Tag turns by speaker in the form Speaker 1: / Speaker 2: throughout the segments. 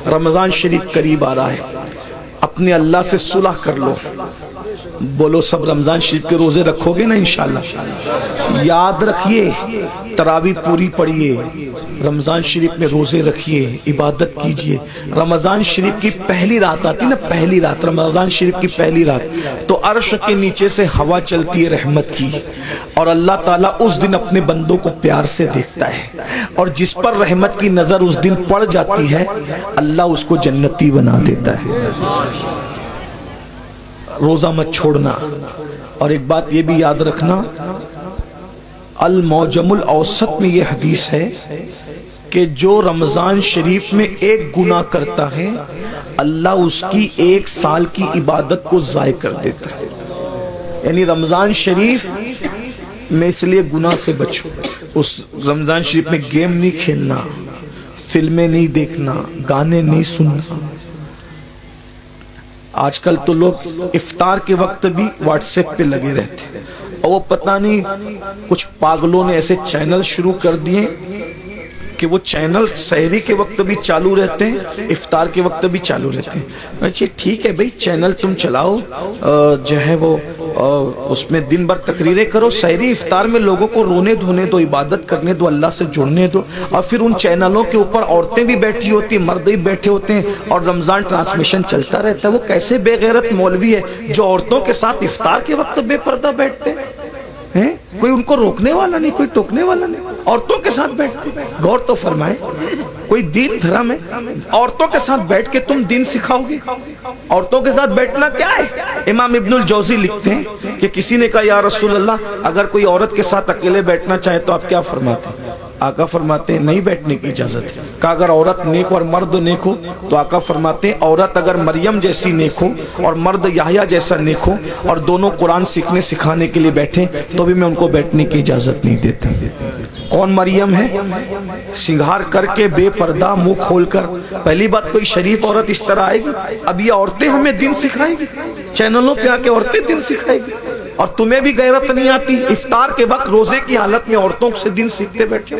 Speaker 1: رمضان شریف قریب آ رہا ہے، اپنے اللہ سے صلح کر لو. بولو سب رمضان شریف کے روزے رکھو گے نا انشاءاللہ؟ یاد رکھیے، تراویح پوری پڑھیے، رمضان شریف میں روزے رکھیے، عبادت کیجئے. رمضان شریف کی پہلی رات آتی نا، پہلی رات، رمضان شریف کی پہلی رات، تو عرش کے نیچے سے ہوا چلتی ہے رحمت کی، اور اللہ تعالیٰ اس دن اپنے بندوں کو پیار سے دیکھتا ہے، اور جس پر رحمت کی نظر اس دن پڑ جاتی ہے اللہ اس کو جنتی بنا دیتا ہے. روزہ مت چھوڑنا. اور ایک بات یہ بھی یاد رکھنا، المعجم الاوسط میں یہ حدیث ہے کہ جو رمضان شریف میں ایک گناہ کرتا ہے اللہ اس کی 1 سال کی عبادت کو ضائع کر دیتا ہے. یعنی رمضان شریف میں اس لیے گناہ سے بچو. اس رمضان شریف میں گیم نہیں کھیلنا، فلمیں نہیں دیکھنا، گانے نہیں سننا. آج کل تو لوگ افطار کے وقت بھی واٹس ایپ پہ لگے رہتے ہیں، اور وہ پتہ نہیں کچھ پاگلوں نے ایسے چینل شروع کر دیے کہ وہ چینل سحری کے وقت بھی چالو رہتے ہیں، افطار کے وقت بھی چالو رہتے ہیں. اچھا ٹھیک ہے بھائی، چینل تم چلاؤ، جو ہے وہ اس میں دن بھر تقریریں کرو، سحری افطار میں لوگوں کو رونے دھونے دو، عبادت کرنے دو، اللہ سے جڑنے دو. اور پھر ان چینلوں کے اوپر عورتیں بھی بیٹھی ہوتی ہیں، مرد بھی بیٹھے ہوتے ہیں، اور رمضان ٹرانسمیشن چلتا رہتا ہے. وہ کیسے بے غیرت مولوی ہے جو عورتوں کے ساتھ افطار کے وقت بے پردہ بیٹھتے ہیں؟ کوئی ان کو روکنے والا نہیں، کوئی ٹوکنے والا نہیں، عورتوں کے ساتھ بیٹھتے. غور تو فرمائے، کوئی دین دھرم ہے؟ عورتوں کے ساتھ بیٹھ کے تم دین سکھاؤ گے؟ عورتوں کے ساتھ بیٹھنا کیا ہے؟ امام ابن الجوزی لکھتے ہیں کہ کسی نے کہا یا رسول اللہ اگر کوئی عورت کے ساتھ اکیلے بیٹھنا چاہے تو آپ کیا فرماتے ہیں؟ آقا فرماتے ہیں نہیں بیٹھنے کی اجازت ہے. کہا اگر عورت نیک اور مرد نیک ہو؟ تو آقا فرماتے ہیں عورت اگر مریم جیسی نیک ہو اور مرد یحییٰ جیسا نیک ہو اور دونوں قرآن سیکھنے سکھانے کے لیے بیٹھیں تو بھی میں ان کو بیٹھنے کی اجازت نہیں دیتا. کون مریم ہے؟ سنگھار کر کے بے پردہ منہ کھول کر. پہلی بات کوئی شریف عورت اس طرح آئے گی؟ اب یہ عورتیں ہمیں دین سکھائیں گی، چینلوں پہ آ کے عورتیں دین سکھائیں گی. اور تمہیں بھی غیرت نہیں آتی افطار کے وقت روزے کی حالت میں عورتوں سے دین سیکھتے بیٹھے؟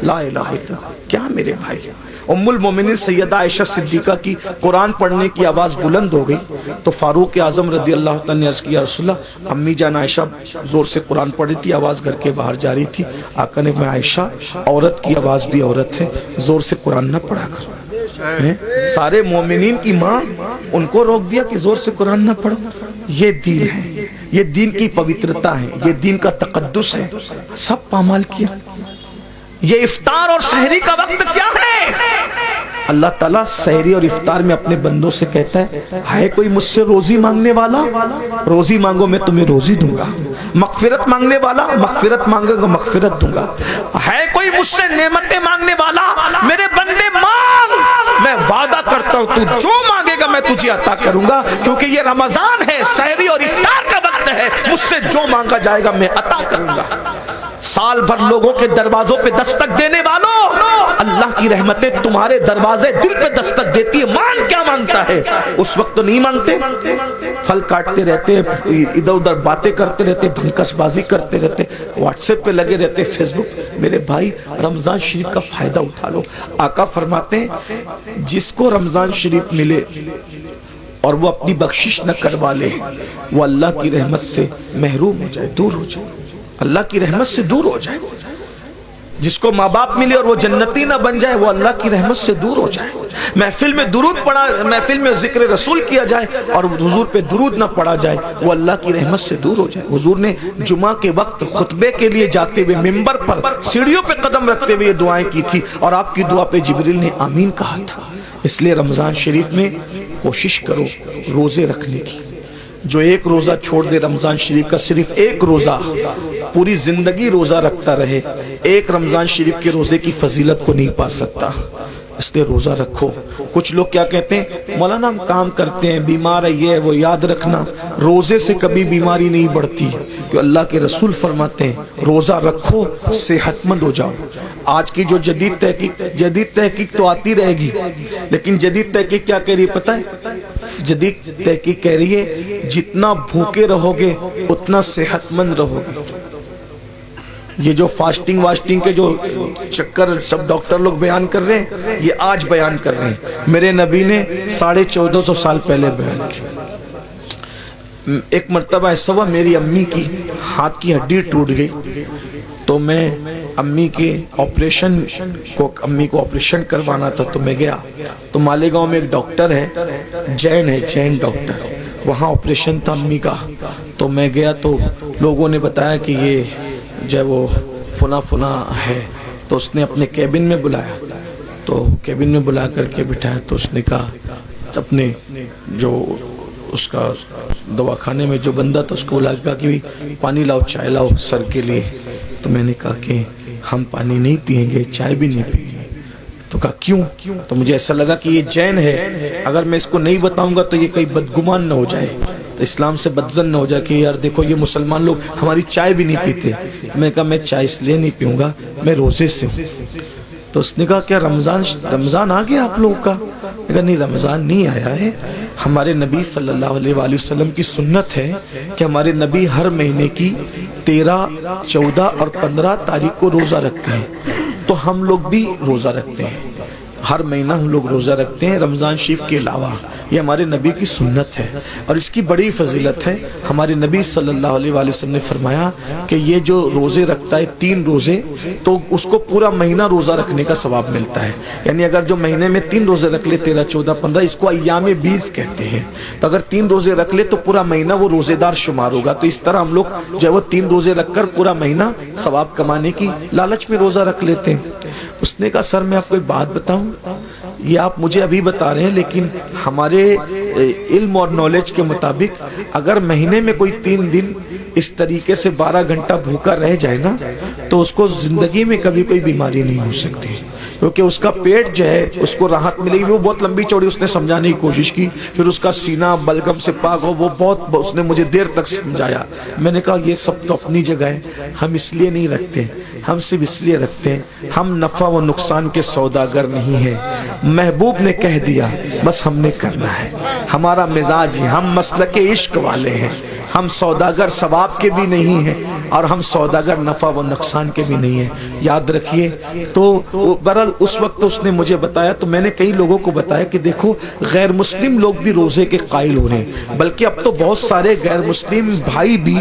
Speaker 1: لا الہ الا اللہ. کیا میرے بھائی، ام المومنین سیدہ عائشہ صدیقہ کی قرآن پڑھنے کی آواز بلند ہو گئی تو فاروق اعظم رضی اللہ تعالیٰ نے عرض کیا رسول اللہ امی جان عائشہ زور سے قرآن پڑھی تھی، آواز گھر کے باہر جا رہی تھی. آقا نے میں عائشہ عورت کی آواز بھی عورت ہے، زور سے قرآن نہ پڑھا کر. سارے مومنین کی ماں ان کو روک دیا کہ زور سے قرآن نہ پڑھو. یہ دین ہے، یہ دین کی پوترتا ہے، یہ دین کا تقدس ہے. سب پامال کیا. یہ افطار اور سحری کا وقت کیا ہے؟ اللہ تعالیٰ سحری اور افطار میں اپنے بندوں سے کہتا ہے کوئی مجھ سے روزی مانگنے والا؟ روزی مانگو میں تمہیں روزی دوں گا. مغفرت مانگنے والا؟ مغفرت مانگے گا مغفرت دوں گا. ہے کوئی مجھ سے نعمتیں مانگنے والا؟ میرے بندے مانگ، میں وعدہ کرتا ہوں تو جو مانگے گا میں تجھے عطا کروں گا. کیونکہ یہ رمضان ہے، سحری اور افطار کا وقت ہے، مجھ سے جو مانگا جائے گا میں عطا کروں گا. سال بھر لوگوں کے دروازوں پہ دستک دینے والوں، اللہ کی رحمتیں تمہارے دروازے دل پہ دستک دیتی ہے. مان کیا مانگتا ہے؟ اس وقت تو نہیں مانگتے، پھل کاٹتے رہتے، ادھر ادھر باتیں کرتے رہتے، بھنکس بازی کرتے رہتے، واٹس ایپ پہ لگے رہتے، فیس بک. میرے بھائی رمضان شریف کا فائدہ اٹھا لو. آقا فرماتے ہیں جس کو رمضان شریف ملے اور وہ اپنی بخشش نہ کروا لے وہ اللہ کی رحمت سے محروم ہو جائے، دور ہو جائے، اللہ کی رحمت سے دور ہو جائے. جس کو ماں باپ ملے اور وہ جنتی نہ بن جائے وہ اللہ کی رحمت سے دور ہو جائے. محفل میں درود پڑھا، محفل میں ذکر رسول کیا جائے اور حضور پہ درود نہ پڑھا جائے وہ اللہ کی رحمت سے دور ہو جائے. حضور نے جمعہ کے وقت خطبے کے لیے جاتے ہوئے منبر پر سیڑھیوں پہ قدم رکھتے ہوئے یہ دعائیں کی تھی اور آپ کی دعا پہ جبریل نے آمین کہا تھا. اس لیے رمضان شریف میں کوشش کرو روزے رکھنے کی. جو ایک روزہ چھوڑ دے رمضان شریف کا، صرف ایک روزہ، پوری زندگی روزہ رکھتا رہے، ایک رمضان شریف کے روزے کی فضیلت کو نہیں پا سکتا. اس لیے روزہ رکھو. کچھ لوگ کیا کہتے ہیں مولانا ہم کام کرتے ہیں، بیمار ہے، یہ وہ. یاد رکھنا روزے سے کبھی بیماری نہیں بڑھتی، کہ اللہ کے رسول فرماتے ہیں روزہ رکھو صحت مند ہو جاؤ. آج کی جو جدید تحقیق تو آتی رہے گی، لیکن جدید تحقیق کیا کہہ رہی ہے پتہ ہے؟ جدید تحقیق کہہ رہی ہے جتنا بھوکے رہو گے اتنا صحت مند رہو گے. یہ جو فاسٹنگ واسٹنگ کے جو چکر سب ڈاکٹر لوگ بیان کر رہے ہیں، یہ آج بیان کر رہے ہیں، میرے نبی نے 1450 سال پہلے بیان کیا۔ ایک مرتبہ ایسا ہوا، میری امی کی ہاتھ کی ہڈی ٹوٹ گئی، تو میں امی کو آپریشن کروانا تھا، تو میں گیا۔ تو مالیگاؤں میں ایک ڈاکٹر ہے، جین ڈاکٹر، وہاں آپریشن تھا امی کا۔ تو میں گیا تو لوگوں نے بتایا کہ یہ جو ہے وہ فلاں ہے۔ تو اس نے اپنے کیبن میں بلایا، تو کیبن میں بلا کر کے بٹھایا، تو اس نے کہا اپنے جو اس کا دواخانے میں جو بندہ تھا اس کو بلا کہا کہ پانی لاؤ، چائے لاؤ سر کے لیے۔ تو میں نے کہا کہ ہم پانی نہیں پیئیں گے، چائے بھی نہیں پیئیں گے۔ تو کہا کیوں؟ تو مجھے ایسا لگا کہ یہ جین ہے، اگر میں اس کو نہیں بتاؤں گا تو یہ کہیں بدگمان نہ ہو جائے، تو اسلام سے بدزن نہ ہو جائے کہ یار دیکھو یہ مسلمان لوگ ہماری چائے بھی نہیں پیتے۔ تو میں نے کہا میں چائے اس لیے نہیں پیوں گا، میں روزے سے ہوں۔ تو اس نے کہا کیا رمضان آ گیا آپ لوگوں کا؟ میں کہا نہیں، رمضان نہیں آیا ہے، ہمارے نبی صلی اللہ علیہ وآلہ وسلم کی سنت ہے کہ ہمارے نبی ہر مہینے کی 13، 14 اور 15 تاریخ کو روزہ رکھتے ہیں، تو ہم لوگ بھی روزہ رکھتے ہیں، ہر مہینہ ہم لوگ روزہ رکھتے ہیں رمضان شریف کے علاوہ۔ یہ ہمارے نبی کی سنت ہے اور اس کی بڑی فضیلت ہے۔ ہمارے نبی صلی اللہ علیہ وآلہ وسلم نے فرمایا کہ یہ جو روزے رکھتا ہے 3 روزے، تو اس کو پورا مہینہ روزہ رکھنے کا ثواب ملتا ہے۔ یعنی اگر جو مہینے میں 3 روزے رکھ لے، 13، 14، 15، اس کو ایام 20 کہتے ہیں، تو اگر 3 روزے رکھ لے تو پورا مہینہ وہ روزے دار شمار ہوگا۔ تو اس طرح ہم لوگ جو ہے وہ 3 روزے رکھ کر پورا مہینہ ثواب کمانے کی لالچ میں روزہ رکھ لیتے ہیں۔ اس نے کہا سر میں آپ کو ایک بات بتاؤں، یہ آپ مجھے ابھی بتا رہے ہیں، لیکن ہمارے علم اور نالج کے مطابق اگر مہینے میں کوئی 3 دن اس طریقے سے 12 گھنٹہ بھوکا رہ جائے نا، تو اس کو زندگی میں کبھی کوئی بیماری نہیں ہو سکتی، کیونکہ اس کا پیٹ جو ہے اس کو راحت ملے گی۔ وہ بہت لمبی چوڑی اس نے سمجھانے کی کوشش کی، پھر اس کا سینہ بلغم سے پاک ہو، وہ بہت اس نے مجھے دیر تک سمجھایا۔ میں نے کہا یہ سب تو اپنی جگہ ہے، ہم اس لیے نہیں رکھتے، ہم صرف اس لیے رکھتے ہیں ہم نفع و نقصان کے سوداگر نہیں ہیں۔ محبوب نے کہہ دیا بس ہم نے کرنا ہے، ہمارا مزاج ہے، ہم مسلک عشق والے ہیں، ہم سوداگر ثواب کے بھی نہیں ہیں اور ہم سوداگر نفع و نقصان کے بھی نہیں ہیں، یاد رکھیے۔ تو برحال اس وقت اس نے مجھے بتایا، تو میں نے کئی لوگوں کو بتایا کہ دیکھو غیر مسلم لوگ بھی روزے کے قائل ہو رہے ہیں، بلکہ اب تو بہت سارے غیر مسلم بھائی بھی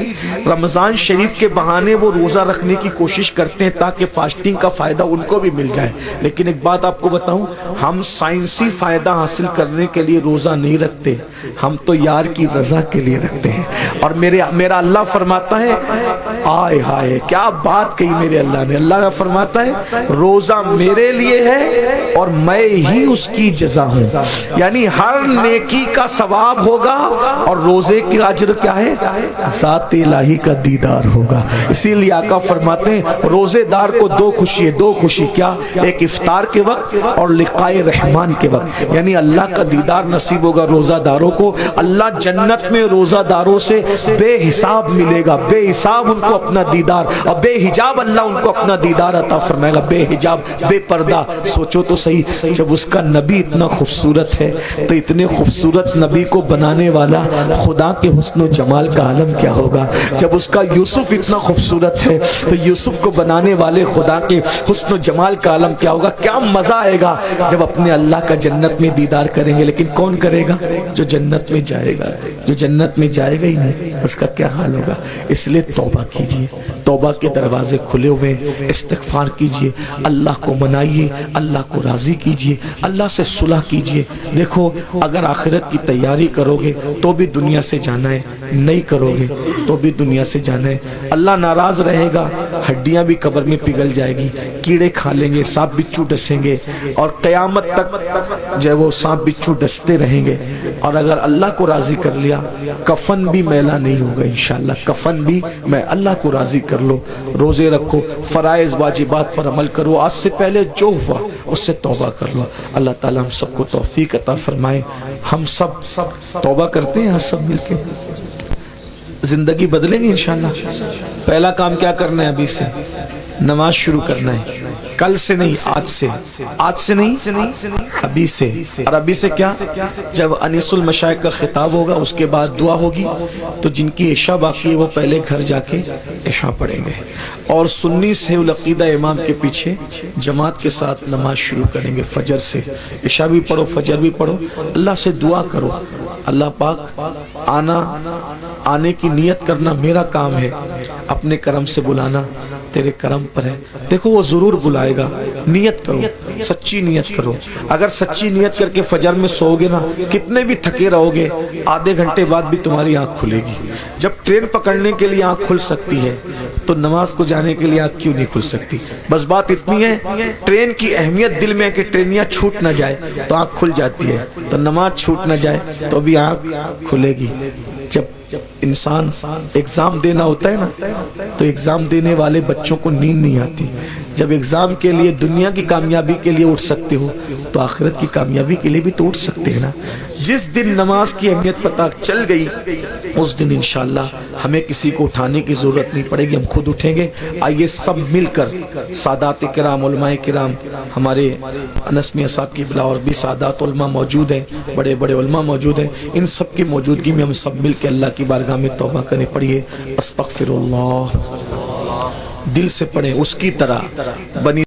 Speaker 1: رمضان شریف کے بہانے وہ روزہ رکھنے کی کوشش کرتے ہیں تاکہ فاسٹنگ کا فائدہ ان کو بھی مل جائے۔ لیکن ایک بات آپ کو بتاؤں، ہم سائنسی فائدہ حاصل کرنے کے لیے روزہ نہیں رکھتے، ہم تو یار کی رضا کے لیے رکھتے ہیں۔ اور میرا اللہ فرماتا ہے، آئے ہائے کیا بات کہی میرے اللہ نے، اللہ فرماتا ہے روزہ میرے لیے ہے اور میں ہی اس کی جزا ہوں، یعنی ہر نیکی کا ثواب ہوگا اور روزے کی اجر کیا ہے؟ ذات الہی کا دیدار ہوگا۔ اسی لیے آقا فرماتے ہیں روزے دار کو 2 خوشی ہے، 2 خوشی کیا؟ ایک افطار کے وقت اور لقائے رحمان کے وقت، یعنی اللہ کا دیدار نصیب ہوگا روزہ داروں کو۔ اللہ جنت میں روزہ داروں سے بے حساب ملے گا، بے حساب ان کو اپنا دیدار، اور بے حجاب اللہ ان کو اپنا دیدار عطا فرمائے گا، بے حجاب، بے پردہ۔ سوچو تو صحیح، جب اس کا نبی اتنا خوبصورت ہے تو اتنے خوبصورت نبی کو بنانے والا خدا کے حسن و جمال کا عالم کیا ہوگا۔ جب اس کا یوسف اتنا خوبصورت ہے تو یوسف کو بنانے والے خدا کے حسن و جمال کا عالم کیا ہوگا۔ کیا مزہ آئے گا جب اپنے اللہ کا جنت میں دیدار کریں گے۔ لیکن کون کرے گا؟ جو جنت میں جائے گا، جو جنت میں جائے گا ہی نہیں اس کا کیا حال ہوگا۔ اس لیے توبہ کیجئے، توبہ کے دروازے کھلے ہوئے، استغفار کیجئے، اللہ کو منائیے، اللہ کو راضی کیجئے، اللہ سے صلح کیجئے۔ دیکھو اگر آخرت کی تیاری کرو گے تو بھی دنیا سے جانا ہے، نہیں کرو گے تو بھی دنیا سے جانا ہے۔ اللہ ناراض رہے گا، ہڈیاں بھی قبر میں پگھل جائے گی، کیڑے کھا لیں گے، سانپ بچھو ڈسیں گے، اور قیامت تک جو ہے وہ سانپ بچھو ڈستے رہیں گے۔ اور اگر اللہ کو راضی کر لیا کفن بھی میلا نہیں ہوگا انشاءاللہ، کفن بھی میں اللہ کو راضی کر لو، روزے رکھو، فرائض واجبات پر عمل کرو، آج سے پہلے جو ہوا اس سے توبہ کر لو۔ اللہ تعالیٰ ہم سب کو توفیق عطا فرمائے۔ ہم سب توبہ کرتے ہیں سب مل کے، زندگی بدلیں گے انشاءاللہ۔ پہلا کام کیا کرنا ہے ابھی سے؟ نماز شروع کرنا ہے، کل سے نہیں، آج سے نہیں، ابھی سے۔ اور ابھی سے کیا؟ جب انیس المشائخ کا خطاب ہوگا اس کے بعد دعا ہوگی، تو جن کی عشاء باقی ہے وہ پہلے گھر جا کے عشاء پڑھیں گے، اور سنی سے العقیدہ امام کے پیچھے جماعت کے ساتھ نماز شروع کریں گے فجر سے۔ عشاء بھی پڑھو، فجر بھی پڑھو، اللہ سے دعا کرو، اللہ پاک آنے کی نیت کرنا میرا کام ہے، اپنے کرم سے بلانا تیرے کرم پر ہے۔ دیکھو وہ ضرور بلائے گا، نیت کرو، سچی نیت کرو۔ اگر سچی نیت کر کے فجر میں سو گے نا، کتنے بھی تھکے رہو گے، آدھے گھنٹے بعد بھی تمہاری آنکھ کھلے گی۔ جب ٹرین پکڑنے کے لیے آنکھ کھل سکتی ہے تو نماز کو جانے کے لیے آنکھ کیوں نہیں کھل سکتی؟ بس بات اتنی ہے، ٹرین کی اہمیت دل میں ہے کہ ٹرینیاں چھوٹ نہ جائے تو آنکھ کھل جاتی ہے، تو نماز چھوٹ نہ جائے تو بھی آنکھ کھلے گی۔ جب انسان ایگزام دینا ہوتا ہے نا، تو ایگزام دینے والے بچوں کو نیند نہیں آتی۔ جب ایگزام کے لیے دنیا کی کامیابی کے لیے اٹھ سکتے ہو تو آخرت کی کامیابی کے لیے بھی تو اٹھ سکتے ہیں نا۔ جس دن نماز کی اہمیت پتہ چل گئی اس دن انشاءاللہ ہمیں کسی کو اٹھانے کی ضرورت نہیں پڑے گی، ہم خود اٹھیں گے۔ آئیے سب مل کر سادات کرام، علماء کرام، ہمارے انس میاں صاحب کی بلا اور بھی سادات علماء موجود ہیں، بڑے بڑے علماء موجود ہیں، ان سب کی موجودگی میں ہم سب مل کے اللہ کی بارگاہ میں توبہ کریں۔ پڑھیے استغفر اللہ، دل سے پڑھیں اس کی طرح، بنی